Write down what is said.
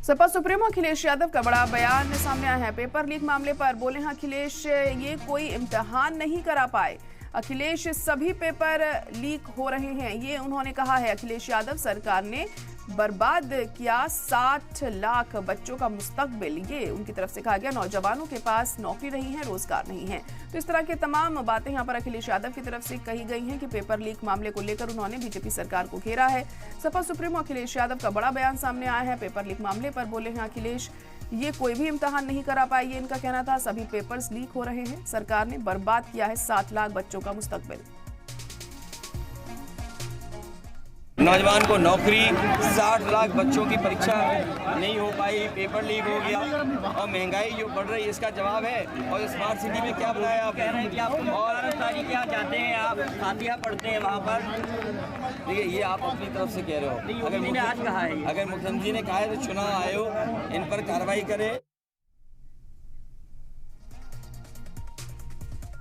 Sapa supremo Akhilesh Yadav का बड़ा बयान सामने आया है। पेपर लीक मामले पर बोले हैं अखिलेश, ये कोई इम्तिहान नहीं करा पाए। अखिलेश, सभी पेपर लीक हो रहे हैं, ये उन्होंने कहा है। अखिलेश यादव, सरकार ने बर्बाद किया 60 लाख बच्चों का मुस्तकबिल, ये उनकी तरफ से कहा गया। नौजवानों के पास नौकरी नहीं है, रोजगार नहीं है। तो इस तरह के तमाम बातें यहाँ पर अखिलेश यादव की तरफ से कही गई हैं कि पेपर लीक मामले को लेकर उन्होंने बीजेपी सरकार को घेरा है। सपा सुप्रीमो अखिलेश यादव का बड़ा बयान सामने आया है। पेपर लीक मामले पर बोले हैं अखिलेश, ये कोई भी इम्तिहान नहीं करा पाई, ये इनका कहना था। सभी पेपर्स लीक हो रहे हैं, सरकार ने बर्बाद किया है 60 लाख बच्चों का मुस्तकबिल। नौजवान को नौकरी, 60 लाख बच्चों की परीक्षा नहीं हो पाई, पेपर लीक हो गया और महंगाई जो बढ़ रही है, इसका जवाब है। और स्मार्ट सिटी में क्या बनाया आप? कह रहे हैं कि आप और तारीख यहाँ जाते हैं, आप खातियाँ पढ़ते हैं वहाँ पर। देखिए, ये आप अपनी तरफ से कह रहे हो। अगर आज कहा है, अगर मुख्यमंत्री ने कहा है तो चुनाव आयोग इन पर कार्रवाई करे।